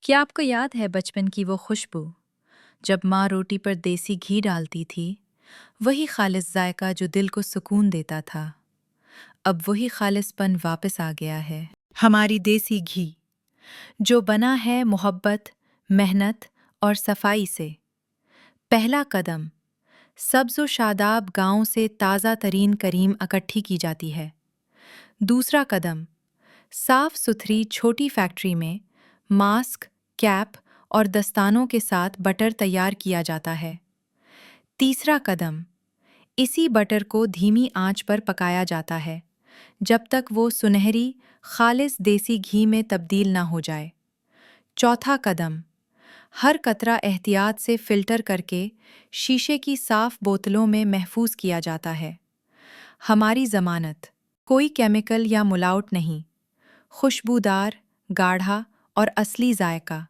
क्या आपको याद है बचपन की वो खुशबू जब माँ रोटी पर देसी घी डालती थी? वही खालिस जायका जो दिल को सुकून देता था। अब वही खालिसपन वापस आ गया है। हमारी देसी घी जो बना है मोहब्बत, मेहनत और सफाई से। पहला कदम, सब्ज़ व शादाब गांव से ताज़ा तरीन करीम इकट्ठी की जाती है। दूसरा कदम, साफ सुथरी छोटी फैक्ट्री में मास्क, कैप और दस्तानों के साथ बटर तैयार किया जाता है। तीसरा कदम, इसी बटर को धीमी आंच पर पकाया जाता है जब तक वो सुनहरी खालिस देसी घी में तब्दील ना हो जाए। चौथा कदम, हर कतरा एहतियात से फिल्टर करके शीशे की साफ बोतलों में महफूज किया जाता है। हमारी ज़मानत, कोई केमिकल या मिलावट नहीं, खुशबूदार, गाढ़ा और असली जायका।